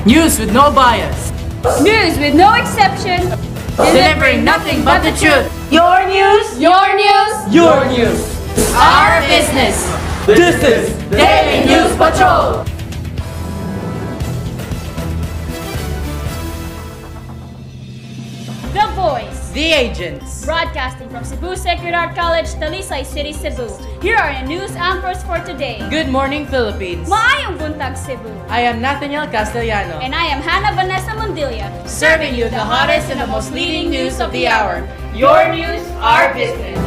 News with no bias. News with no exception. Delivering nothing but the truth. Your news. Your news. Your news. Our business. This is Daily News Patrol. The Voice. The Agents. Broadcasting from Cebu Sacred Heart College, Talisay City, Cebu. Here are the news anchors for today. Good morning, Philippines. Maayong buntag, Cebu. I am Nathaniel Castellano. And I am Hannah Vanessa Mundilla, Serving you the hottest and the most leading news of the hour. Your news, our business.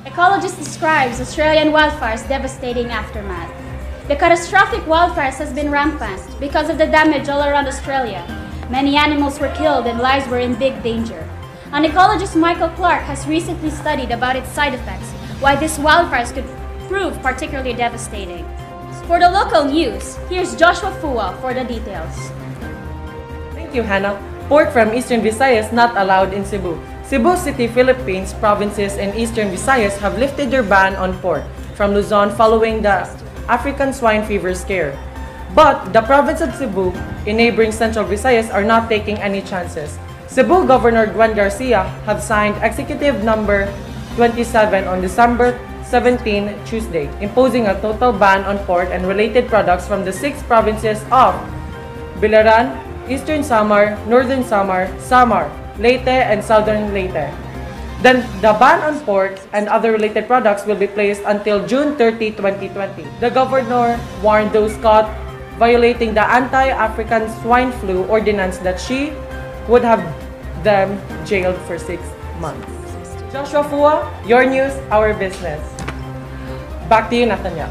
Ecologist describes Australian wildfires' devastating aftermath. The catastrophic wildfires has been rampant because of the damage all around Australia. Many animals were killed and lives were in big danger. An ecologist, Michael Clark, has recently studied about its side effects, why these wildfires could prove particularly devastating. For the local news, here's Joshua Fua for the details. Thank you, Hannah. Pork from Eastern Visayas not allowed in Cebu. Cebu City, Philippines, provinces, and Eastern Visayas have lifted their ban on pork from Luzon following the African swine fever scare. But the province of Cebu in neighboring Central Visayas are not taking any chances. Cebu Governor Juan Garcia have signed Executive Number 27 on December 17, Tuesday, imposing a total ban on pork and related products from the 6 provinces of Bilaran, Eastern Samar, Northern Samar, Samar, Leyte, and Southern Leyte. Then the ban on pork and other related products will be placed until June 30, 2020. The governor warned those caught violating the anti-African swine flu ordinance that she would have them jailed for 6 months. Joshua Fua, your news, our business. Back to you, Nathaniel.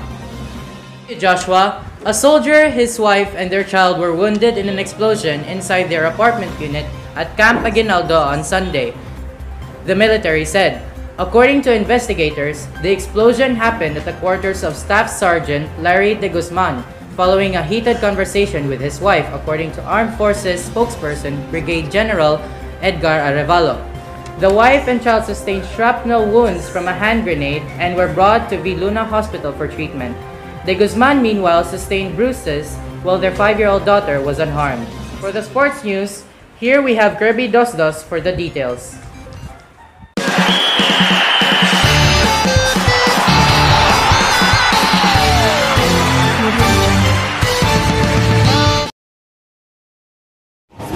Joshua, a soldier, his wife, and their child were wounded in an explosion inside their apartment unit at Camp Aguinaldo on Sunday. The military said. According to investigators, the explosion happened at the quarters of Staff Sergeant Larry de Guzman following a heated conversation with his wife, according to Armed Forces spokesperson Brigadier General Edgar Arevalo. The wife and child sustained shrapnel wounds from a hand grenade and were brought to Viluna Hospital for treatment. De Guzman, meanwhile, sustained bruises while their 5-year-old daughter was unharmed. For the sports news, here we have Kirby Dosdos for the details.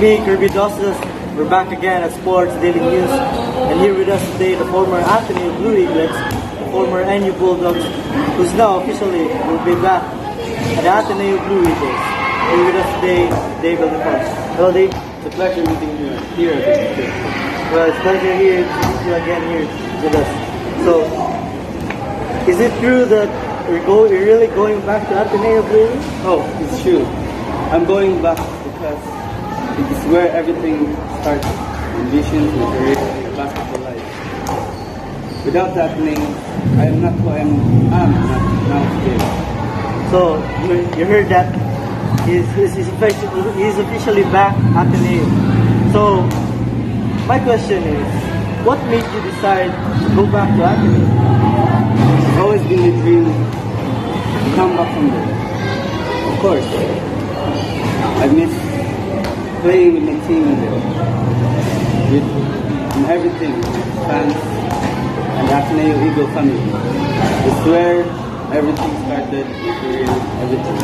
Me, Kirby Dosdos. We're back again at Sports Daily News, and here with us today the former Ateneo Blue Eaglets, the former NU Bulldogs, who's now officially will be back at Ateneo Blue Eagles. Here with us today, Dave Aldefonso. Hello, Dave. It's a pleasure meeting you here at the Well, it's a pleasure here to meet you again here with us. So, is it true that you're really going back to Ateneo Blue Eagles? Oh, it's true. I'm going back because it is where everything starts. Ambition, my career, basketball life. Without that name, I am not who I am now today. So you heard that he's officially back at Ateneo. So my question is, what made you decide to go back to Ateneo? It's always been a dream to come back from there. Of course, I miss playing with my team there, and everything, fans, and Ateneo Eagle family. It's where everything started, my career, everything.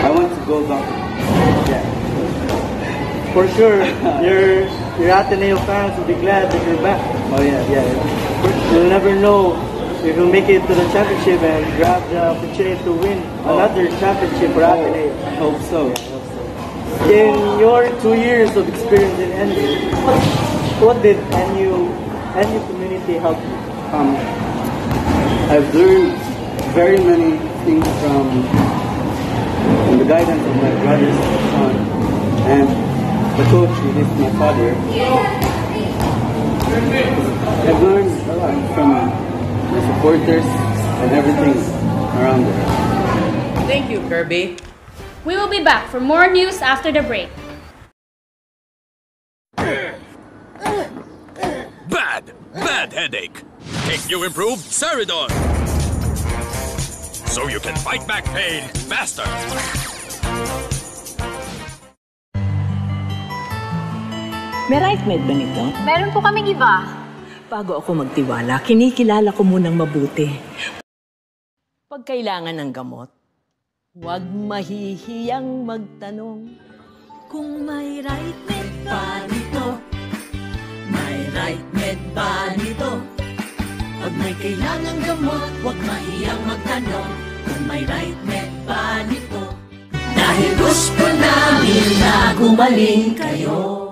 I want to go back. Yeah. For sure, your Ateneo fans will be glad that you're back. Oh yeah, yeah. You'll never know if you'll make it to the championship and grab the opportunity to win another championship for Ateneo. I hope so. In your 2 years of experience in NU, what did NU community help you? I've learned very many things from the guidance of my brother's son and the coach, who is my father. I've learned a lot from the supporters and everything around there. Thank you, Kirby. We will be back for more news after the break. bad headache. Take new improved Ceridon, so you can fight back pain faster. May right med ba nito? Meron po kaming iba. Bago ako magtiwala, kinikilala ko munang mabuti. Pag kailangan ng gamot, huwag mahihiyang magtanong. Kung may right med ba nito? May right med ba nito? Pag may kailangan gamot, huwag mahiyang magtanong. Kung may right med ba nito? Dahil gusto namin na gumaling kayo.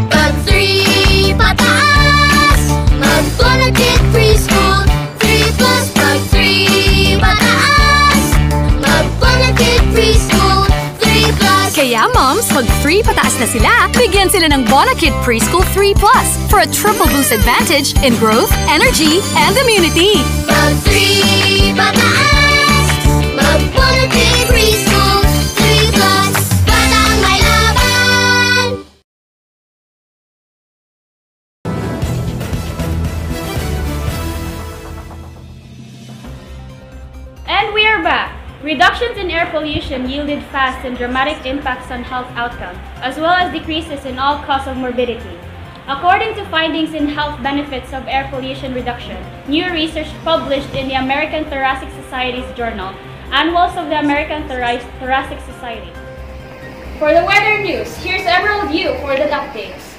Pag 3 pataas, mag-Bonakit Preschool. 3 plus pag 3 pataas, mag-Bonakit Preschool. 3 plus. Kaya moms, pag 3 pataas na sila, bigyan sila ng Bonakit Preschool 3 Plus for a triple boost advantage in growth, energy, and immunity. Pag 3 pataas, mag-Bonakit Preschool. 3 plus, batang may laban. And we are back. Reductions in air pollution yielded fast and dramatic impacts on health outcomes, as well as decreases in all cause of morbidity. According to findings in health benefits of air pollution reduction, new research published in the American Thoracic Society's journal, Annuals of the American Thoracic Society. For the weather news, here's Emerald View for the updates.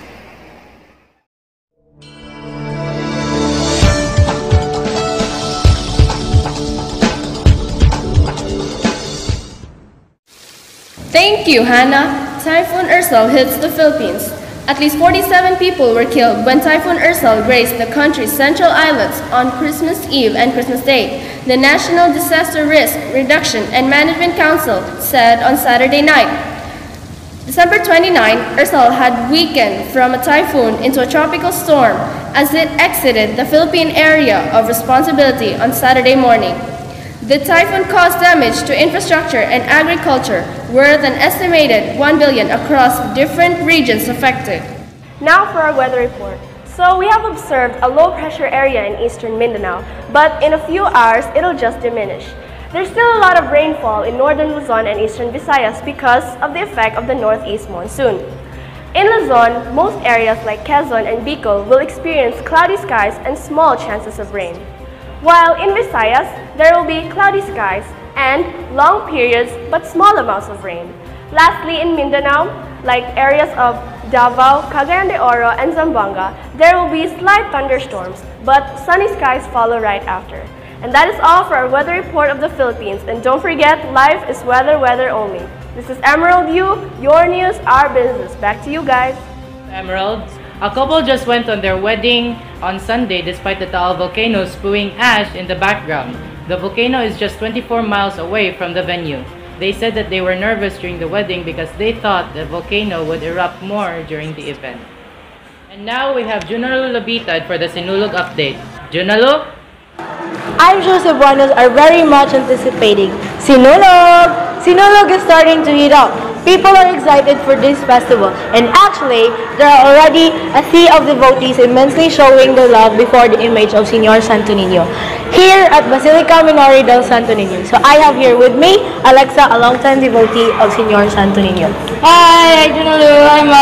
Thank you, Hannah. Typhoon Ursula hits the Philippines. At least 47 people were killed when Typhoon Ursula grazed the country's central islands on Christmas Eve and Christmas Day, the National Disaster Risk Reduction and Management Council said on Saturday night. December 29, Ursula had weakened from a typhoon into a tropical storm as it exited the Philippine area of responsibility on Saturday morning. The typhoon caused damage to infrastructure and agriculture worth an estimated $1 billion across different regions affected. Now for our weather report. So we have observed a low pressure area in eastern Mindanao, but in a few hours it'll just diminish. There's still a lot of rainfall in northern Luzon and eastern Visayas because of the effect of the northeast monsoon. In Luzon, most areas like Quezon and Bicol will experience cloudy skies and small chances of rain. While in Visayas, there will be cloudy skies and long periods but small amounts of rain. Lastly, in Mindanao, like areas of Davao, Cagayan de Oro, and Zamboanga, there will be slight thunderstorms, but sunny skies follow right after. And that is all for our weather report of the Philippines. And don't forget, life is weather only. This is Emerald View, your news, our business. Back to you guys. Emerald, a couple just went on their wedding on Sunday despite the Taal volcano spewing ash in the background. The volcano is just 24 miles away from the venue. They said that they were nervous during the wedding because they thought the volcano would erupt more during the event. And now we have Junalo Labitad for the Sinulog update. Junalo? I'm sure Cebuanos are very much anticipating Sinulog! Sinulog is starting to heat up. People are excited for this festival, and actually, there are already a sea of devotees immensely showing their love before the image of Señor Santo Niño here at Basilica Minori del Santo Niño. So I have here with me Alexa, a longtime devotee of Señor Santo Niño. Hi, I'm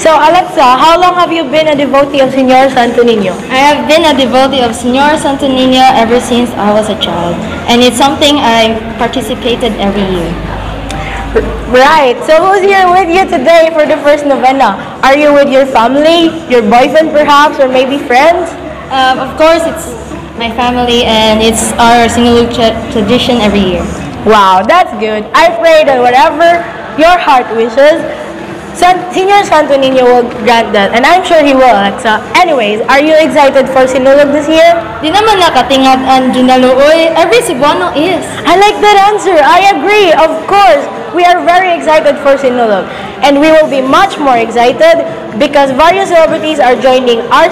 So Alexa, how long have you been a devotee of Señor Santo Niño? I have been a devotee of Señor Santo Niño ever since I was a child, and it's something I participated every year. Right, so who's here with you today for the first novena? Are you with your family, your boyfriend perhaps, or maybe friends? Of course, it's my family, and it's our Sinulog tradition every year. Wow, that's good. I pray that whatever your heart wishes, Señor Santo Niño will grant that, and I'm sure he will, Alexa. Anyways, are you excited for Sinulog this year? Di naman nakatingad ang Junaloy. Every Cebuano is. I like that answer. I agree, of course. We are very excited for Sinulog. And we will be much more excited because various celebrities are joining our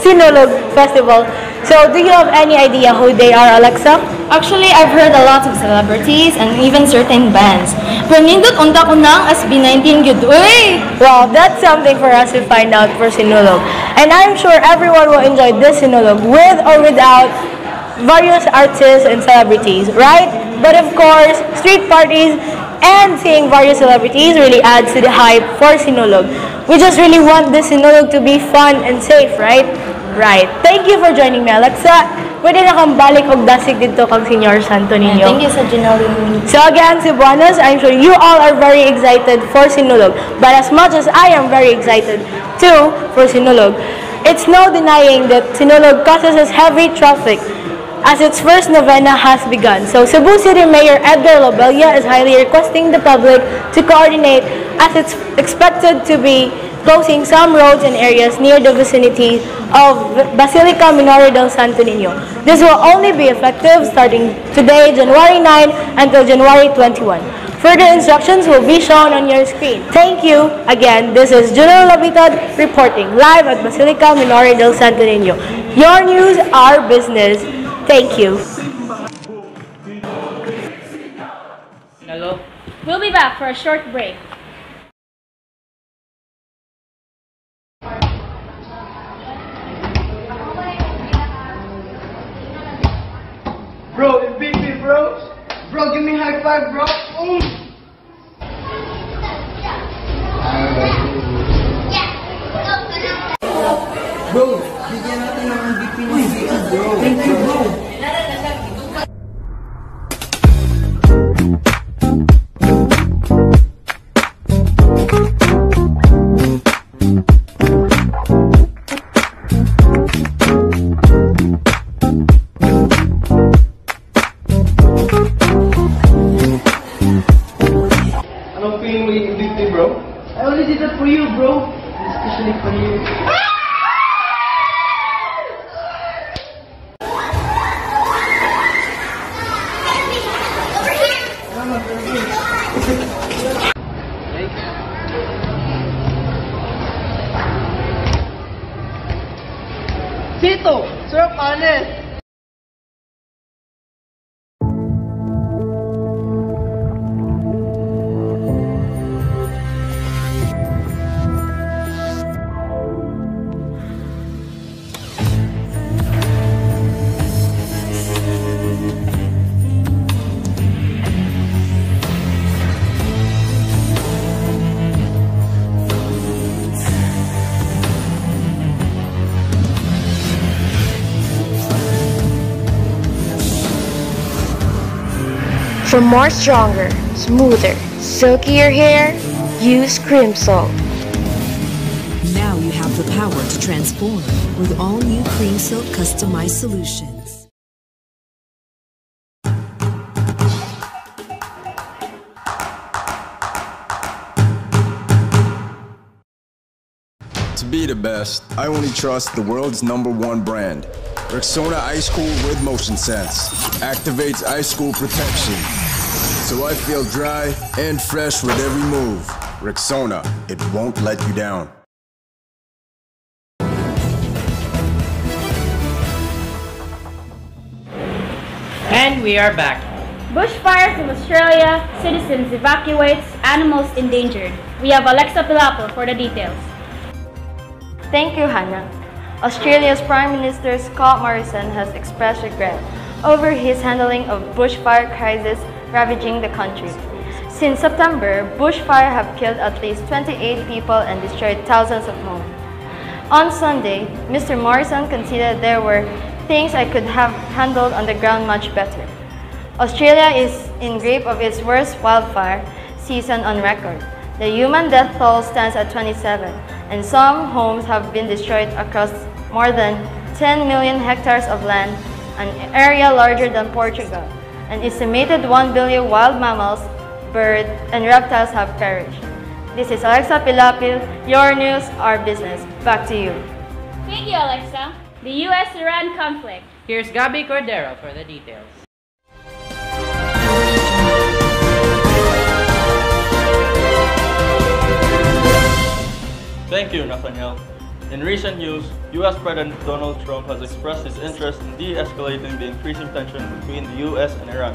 Sinulog Festival. So do you have any idea who they are, Alexa? Actually, I've heard a lot of celebrities and even certain bands. Pramindot unta ko ng SB19 gyud. Uy! Well, that's something for us to find out for Sinulog. And I'm sure everyone will enjoy this Sinulog with or without various artists and celebrities, right? But of course, street parties and seeing various celebrities really adds to the hype for Sinulog. We just really want this Sinulog to be fun and safe, right? Right. Thank you for joining me, Alexa. Pwede na kang balik og dasig dito kang Senior Santo Niño. Thank you sa Ginaldine. So again, Cebuanos, I'm sure you all are very excited for Sinulog. But as much as I am very excited too for Sinulog, it's no denying that Sinulog causes us heavy traffic as its first novena has begun. So Cebu City Mayor Edgar Lobella is highly requesting the public to coordinate as it's expected to be closing some roads and areas near the vicinity of Basilica Minore del Santo Niño. This will only be effective starting today, January 9 until January 21. Further instructions will be shown on your screen. Thank you. Again, this is Junel Labitad reporting live at Basilica Minore del Santo Niño. Your news, our business. Thank you. Hello? We'll be back for a short break. Bro, MVP, bro. Bro, give me high five, bro. Bro, bigyan natin ng MVP ng MVP, bro. Thank you, bro. Anong feeling mo yung MVP, bro? I only did that for you, bro. Especially for you. Tito, Sir Panes. For more stronger, smoother, silkier hair, use Cream Salt. Now you have the power to transform with all new Cream Silk customized solutions. To be the best, I only trust the world's #1 brand. Rexona Ice Cool with Motion Sense activates ice cool protection, so I feel dry and fresh with every move. Rexona, it won't let you down. And we are back. Bushfires in Australia, citizens evacuates, animals endangered. We have Alexa Pilapo for the details. Thank you, Hannah. Australia's Prime Minister Scott Morrison has expressed regret over his handling of bushfire crisis ravaging the country. Since September, bushfire have killed at least 28 people and destroyed thousands of homes. On Sunday, Mr. Morrison considered there were things I could have handled on the ground much better. Australia is in grip of its worst wildfire season on record. The human death toll stands at 27, and some homes have been destroyed across more than 10 million hectares of land, an area larger than Portugal. An estimated 1 billion wild mammals, birds, and reptiles have perished. This is Alexa Pilapil, your news, our business. Back to you. Thank you, Alexa. The U.S.-Iran conflict. Here's Gabby Cordero for the details. Thank you, Nathaniel. In recent news, U.S. President Donald Trump has expressed his interest in de-escalating the increasing tension between the U.S. and Iran.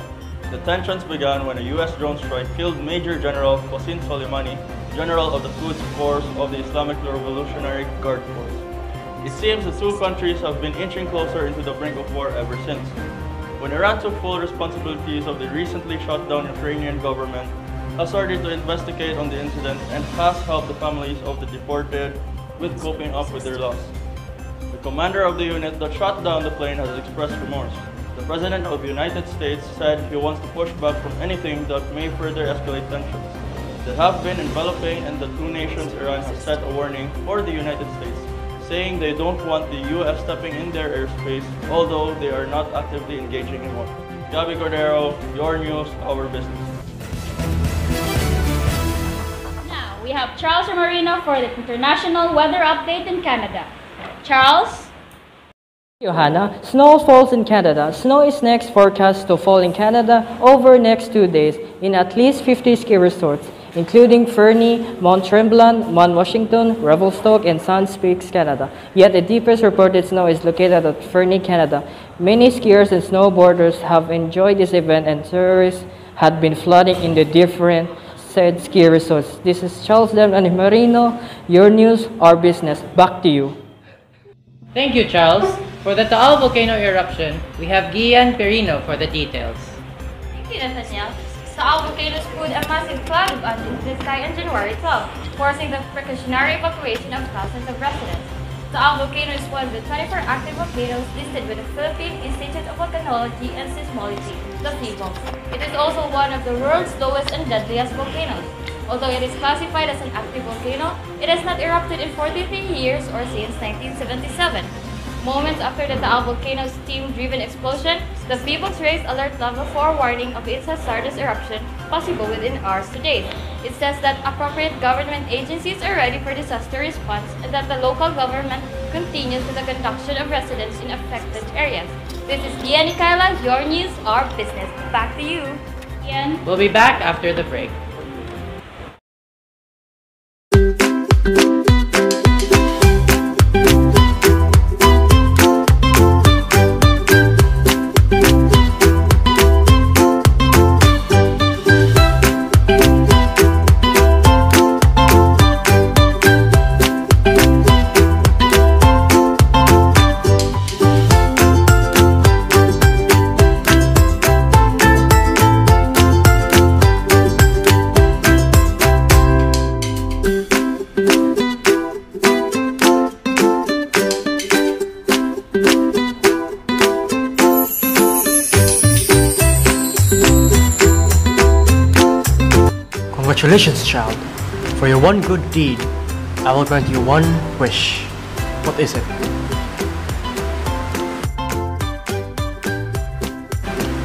The tensions began when a U.S. drone strike killed Major General Qasem Soleimani, General of the Quds Force of the Islamic Revolutionary Guard Force. It seems the two countries have been inching closer into the brink of war ever since. When Iran took full responsibilities of the recently shut down Ukrainian government, has started to investigate on the incident and has helped the families of the deported with coping up with their loss. The commander of the unit that shot down the plane has expressed remorse. The President of the United States said he wants to push back from anything that may further escalate tensions that have been enveloping, and the two nations Iran has set a warning for the United States, saying they don't want the U.S. stepping in their airspace, although they are not actively engaging in war. Gabby Cordero, your news, our business. We have Charles Marino for the international weather update in Canada. Charles? Johanna, snow falls in Canada. Snow is next forecast to fall in Canada over next 2 days in at least 50 ski resorts, including Fernie, Mount Tremblant, Mount Washington, Revelstoke, and Sands Peaks, Canada. Yet the deepest reported snow is located at Fernie, Canada. Many skiers and snowboarders have enjoyed this event, and tourists had been flooding in the different said ski resorts. This is Charles and Marino, your news, our business. Back to you. Thank you, Charles. For the Taal volcano eruption, we have Gian Perino for the details. Thank you, Nathaniel. Taal volcano spewed a massive cloud of ash into the sky on January 12, forcing the precautionary evacuation of thousands of residents. Taal volcano is one of the 24 active volcanoes listed by the Philippine Institute of Volcanology and Seismology, the PHIVO. It is also one of the world's lowest and deadliest volcanoes. Although it is classified as an active volcano, it has not erupted in 43 years or since 1977. Moments after the Taal volcano's steam-driven explosion, the PHIVO's raised alert level 4 warning of its hazardous eruption possible within hours to date. It says that appropriate government agencies are ready for disaster response and that the local government continues with the conduction of residents in affected areas. This is Gian Kaila, your news, our business. Back to you. Gian. We'll be back after the break. Congratulations, child. For your one good deed, I will grant you one wish. What is it?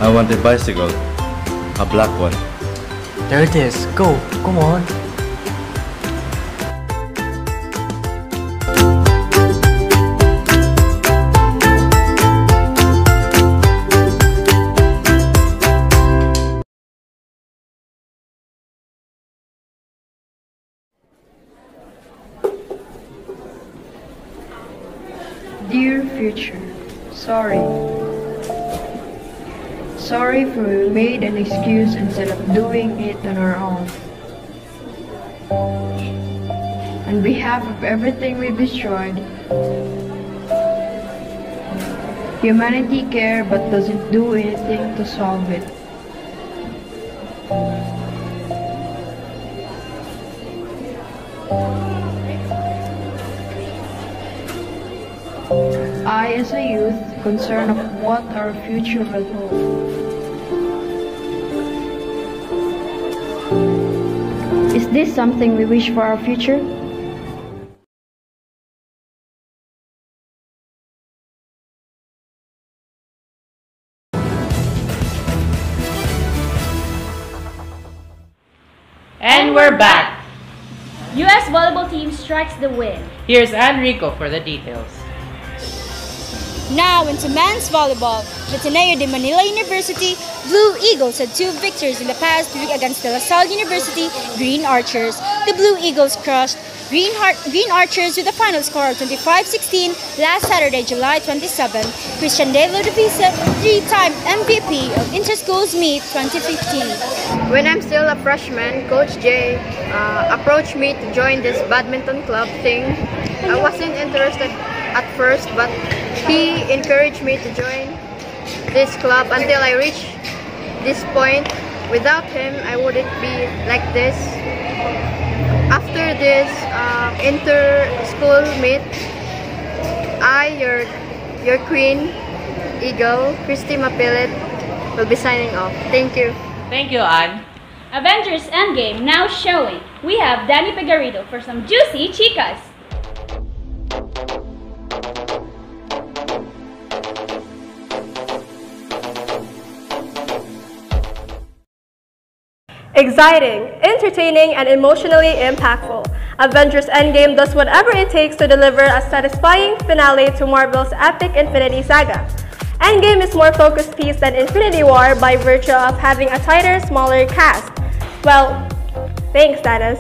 I want a bicycle. A black one. There it is. Go. Come on. Dear future, sorry. Sorry for we made an excuse instead of doing it on our own. On behalf of everything we've destroyed, humanity cares but doesn't do anything to solve it. I, as a youth, concerned of what our future will hold. Is this something we wish for our future? And we're back! U.S. volleyball team strikes the win. Here's Enrico for the details. Now into men's volleyball, the Ateneo de Manila University Blue Eagles had 2 victories in the past week against the La Salle University Green Archers. The Blue Eagles crushed Green Archers with a final score of 25-16 last Saturday, July 27. Christian De Ludovisa, 3-time MVP of Interschools Meet 2015. When I'm still a freshman, Coach Jay approached me to join this badminton club thing. I wasn't interested at first, but he encouraged me to join this club until I reached this point. Without him, I wouldn't be like this. After this inter-school meet, your Queen Eagle, Christy Mapilit, will be signing off. Thank you. Thank you, Ann. Avengers Endgame now showing. We have Danny Pegarito for some juicy chicas. Exciting, entertaining, and emotionally impactful. Avengers Endgame does whatever it takes to deliver a satisfying finale to Marvel's epic Infinity Saga. Endgame is more focused piece than Infinity War by virtue of having a tighter, smaller cast. Well, thanks Dennis.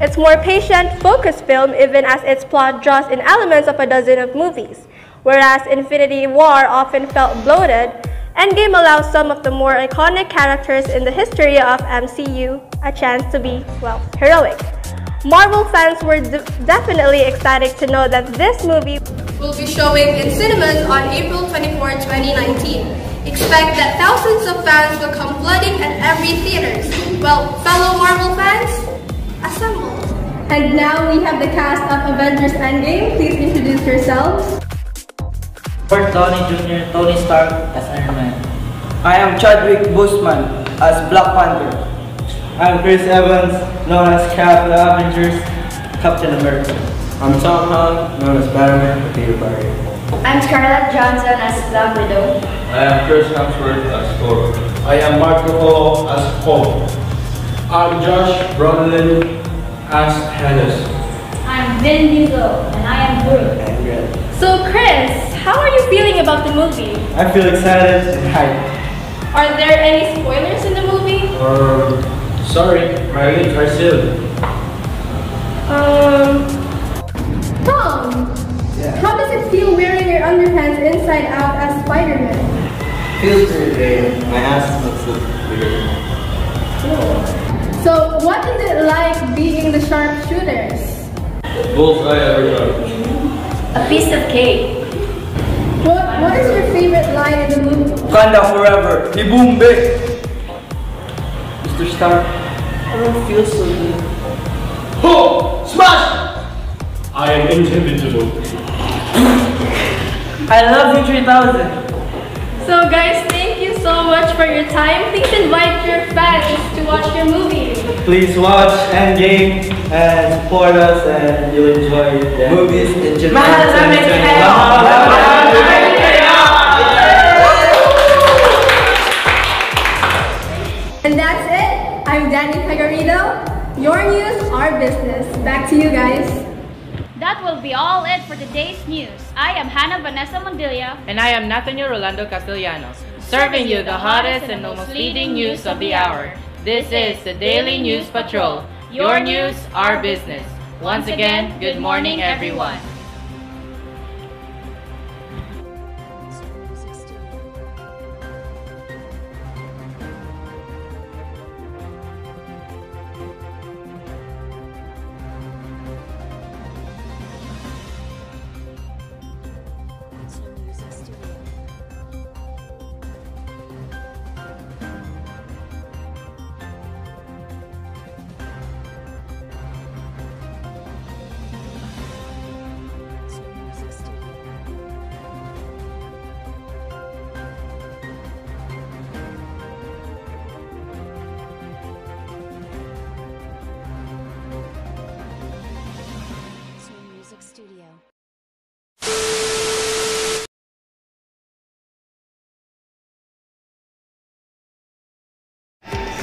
It's more patient, focused film even as its plot draws in elements of a dozen of movies. Whereas Infinity War often felt bloated, Endgame allows some of the more iconic characters in the history of MCU a chance to be, well, heroic. Marvel fans were definitely ecstatic to know that this movie will be showing in cinemas on April 24, 2019. Expect that thousands of fans will come flooding at every theaters. Well, fellow Marvel fans, assemble! And now we have the cast of Avengers Endgame. Please introduce yourselves. Robert Downey Jr., Tony Stark as Iron Man. I am Chadwick Boseman as Black Panther. I'm Chris Evans, known as Cap the Avengers, Captain America. I'm Tom Holland, known as Batman or Peter Parker. I'm Scarlett Johansson as Black Widow. I am Chris Hemsworth as Thor. I am Mark Ruffalo as Hulk. I'm Josh Brolin as Hannes. I'm Vin Diesel and I am Groot. So Chris, how are you feeling about the movie? I feel excited and hyped. Are there any spoilers in the movie? Sorry, my lips are sealed. Tom, how does it feel wearing your underpants inside out as Spider-Man? Feels pretty big. My ass looks bigger. Cool. So what is it like being the sharpshooters? Bullseye every time. A piece of cake. What is your favorite line in the movie? Wakanda forever. He boom big. Mr. Stark, I don't feel so good. Ho! Smash! I am inevitable. I love you 3000. So guys, thank you so much for your time. Please invite your fans to watch your movie. Please watch Endgame and support us and you'll enjoy the movies in Japan. And that's it. I'm Danny Pegarito. Your news, our business. Back to you guys. That will be all it for today's news. I am Hannah Vanessa Mondilla. And I am Nathaniel Rolando Castellanos, serving you the hottest and most leading news of the hour. This is the Daily News Patrol. Your news, our business. Once again, good morning everyone.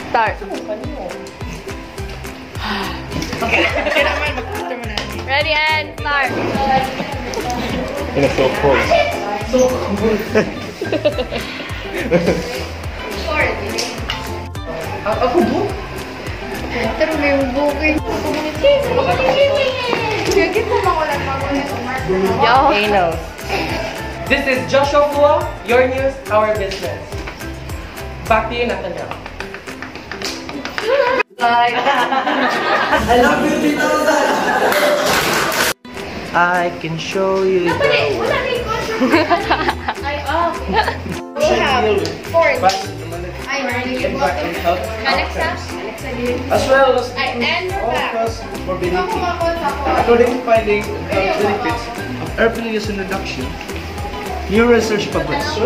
Start. Ready and start. It's so cool. So cool. Ako po? Pero may booking. Anal. This is Joshua, your news, our business. Back to you, Nathaniel. I love you, Tito. I can show you the way. As well as morbidity. According to findings and health benefits of air pollution reduction, new research published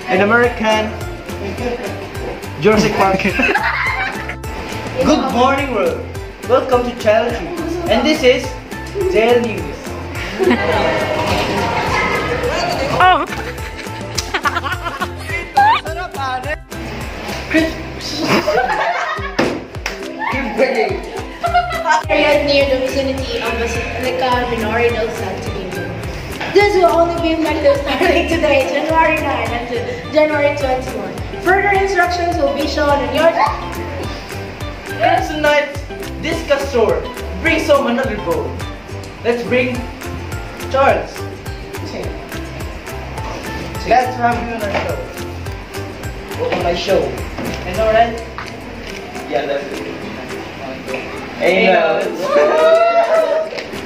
in American Jurassic Park. Good morning, world. Welcome to Child News, and this is Jail News. Area near the vicinity of Basilica Minori del Santo Niño. This will only be effective starting today, January 9 until January 21. Further instructions will be shown on your... And tonight, discuss tour brings home another goal. Let's bring Charles. Let's have you on our show. On my show. You know, right? Yeah, that's it.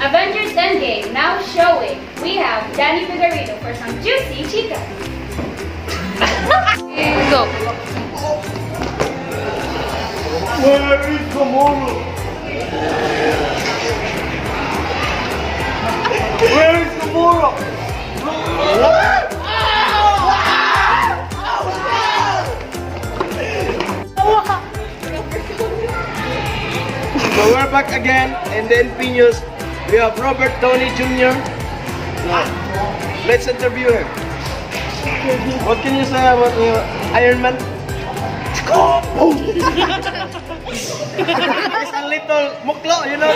Avengers Endgame now showing. We have Danny Figueredo for some juicy chica. Go. Where is Gamora? Where is Gamora? So we're back again, and then Pinos, we have Robert Downey Jr. Now, let's interview him. What can you say about Iron Man? It's a little muklo, you know?